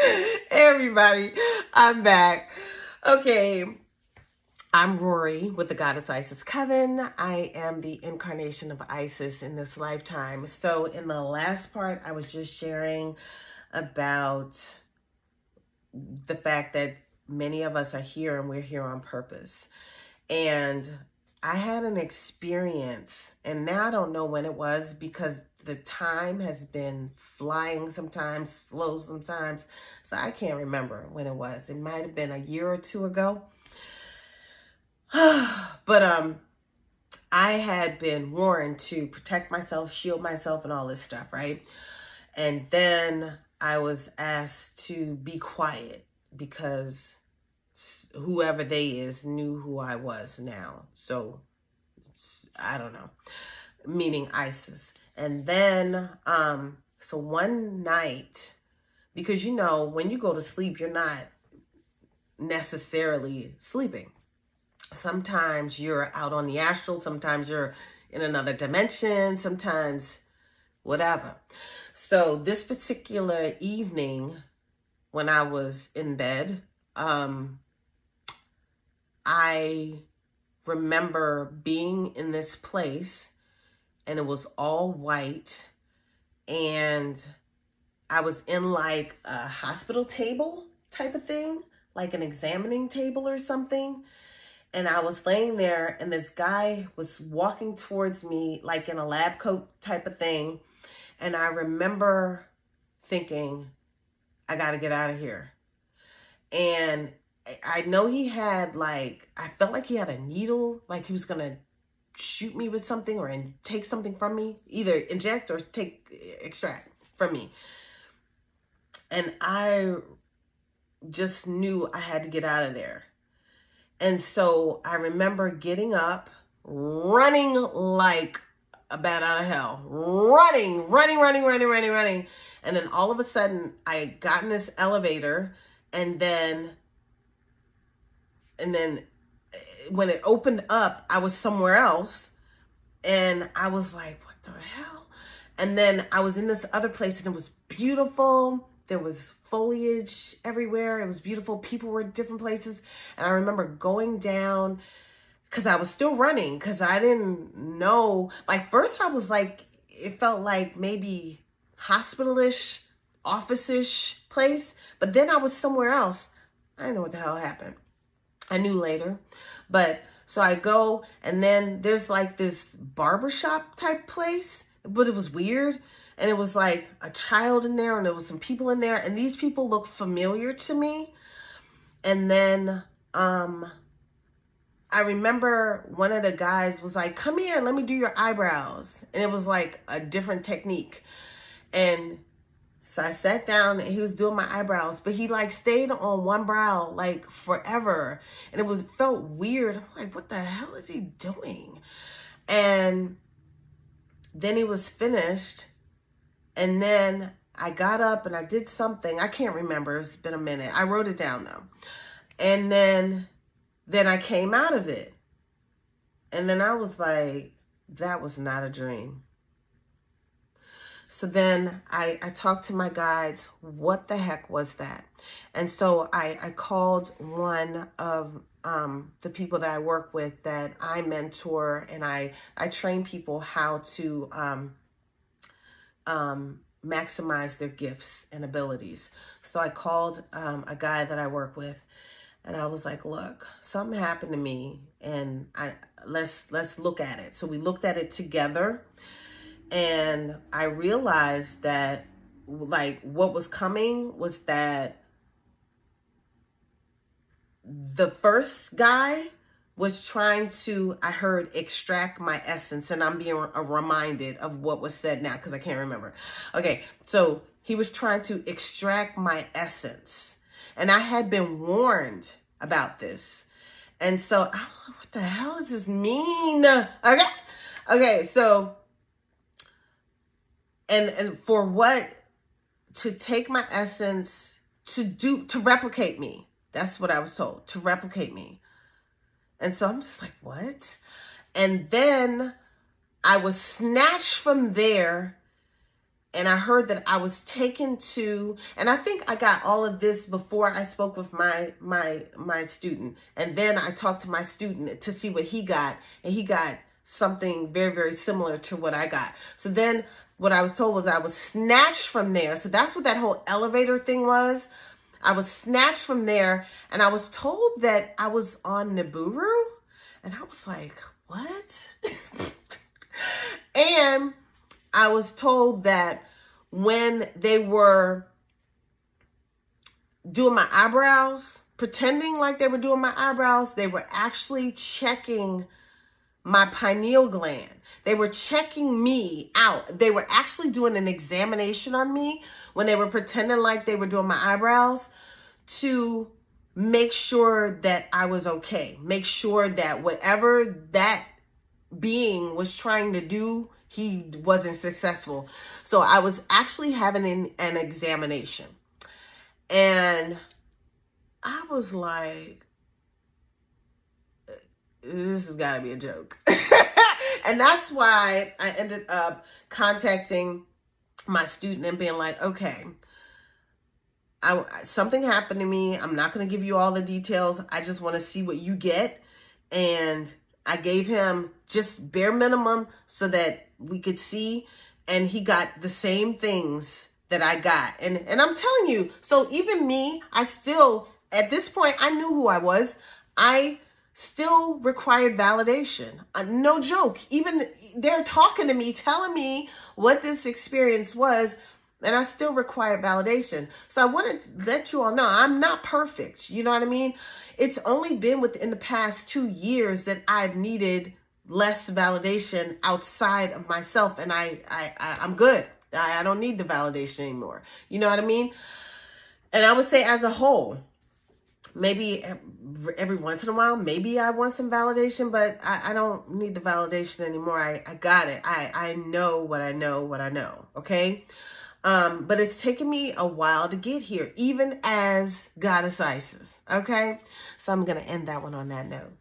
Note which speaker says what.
Speaker 1: Hey everybody, I'm back. Okay, I'm Rorree with the Goddess Isis Coven. I am the incarnation of Isis in this lifetime. So in the last part, I was just sharing about the fact that many of us are here and we're here on purpose. And I had an experience, and now I don't know when it was because the time has been flying sometimes, slow sometimes. So I can't remember when it was. It might have been a year or two ago. But I had been warned to protect myself, shield myself, and all this stuff, right? And then I was asked to be quiet because whoever they is knew who I was now. So I don't know, meaning Isis. And then, so one night, because when you go to sleep, you're not necessarily sleeping. Sometimes you're out on the astral, sometimes you're in another dimension, sometimes whatever. So this particular evening, when I was in bed, I remember being in this place and it was all white and I was in like a hospital table type of thing, like an examining table or something. And I was laying there and this guy was walking towards me like in a lab coat type of thing. And I remember thinking, I got to get out of here. And I know he had I felt like he had a needle, like he was going to shoot me with something or take something from me, either inject or extract from me. And I just knew I had to get out of there. And so I remember getting up, running like a bat out of hell, running. And then all of a sudden I got in this elevator and then when it opened up, I was somewhere else and I was like, what the hell? And then I was in this other place and it was beautiful. There was foliage everywhere. It was beautiful. People were at different places. And I remember going down because I was still running because I didn't know. Like first I was like, it felt like maybe hospital-ish, office-ish place. But then I was somewhere else. I didn't know what the hell happened. I knew later. But so I go and then there's like this barbershop type place, but it was weird. And it was like a child in there and there was some people in there and these people looked familiar to me. And then I remember one of the guys was like, come here, let me do your eyebrows. And it was like a different technique. And so I sat down and he was doing my eyebrows, but he stayed on one brow like forever. And it felt weird. I'm like, what the hell is he doing? And then he was finished. And then I got up and I did something. I can't remember. It's been a minute. I wrote it down though. And then I came out of it. And then I was like, that was not a dream. So then I talked to my guides, what the heck was that? And so I called one of the people that I work with that I mentor and I train people how to maximize their gifts and abilities. So I called a guy that I work with and I was like, look, something happened to me and let's look at it. So we looked at it together. And I realized that what was coming was that the first guy was trying to, I heard, extract my essence. And I'm being reminded of what was said now because I can't remember. Okay, so he was trying to extract my essence. And I had been warned about this. And so I'm like, what the hell does this mean? Okay, so and for what? To take my essence, to replicate me. That's what I was told, to replicate me. And so I'm just like, what? And then I was snatched from there and I heard that I was taken to, and I think I got all of this before I spoke with my student. And then I talked to my student to see what he got, and he got something very, very similar to what I got. So then what I was told was I was snatched from there. So that's what that whole elevator thing was. I was snatched from there, and I was told that I was on Nibiru, and I was like, what? And I was told that when they were doing my eyebrows, pretending like they were doing my eyebrows, they were actually checking my pineal gland. They were checking me out. They were actually doing an examination on me when they were pretending like they were doing my eyebrows to make sure that I was okay. Make sure that whatever that being was trying to do, he wasn't successful. So I was actually having an examination. And I was like, this has got to be a joke. And that's why I ended up contacting my student and being like, okay, something happened to me. I'm not going to give you all the details. I just want to see what you get. And I gave him just bare minimum so that we could see, and he got the same things that I got. And I'm telling you, so even me, I still, at this point, I knew who I was. I still required validation. No joke. Even they're talking to me, telling me what this experience was, and I still required validation. So I wanted to let you all know I'm not perfect. You know what I mean? It's only been within the past 2 years that I've needed less validation outside of myself, and I'm good. I don't need the validation anymore. You know what I mean? And I would say as a whole, maybe every once in a while, maybe I want some validation, but I don't need the validation anymore. I got it. I know what I know. Okay. But it's taken me a while to get here, even as Goddess Isis. Okay. So I'm going to end that one on that note.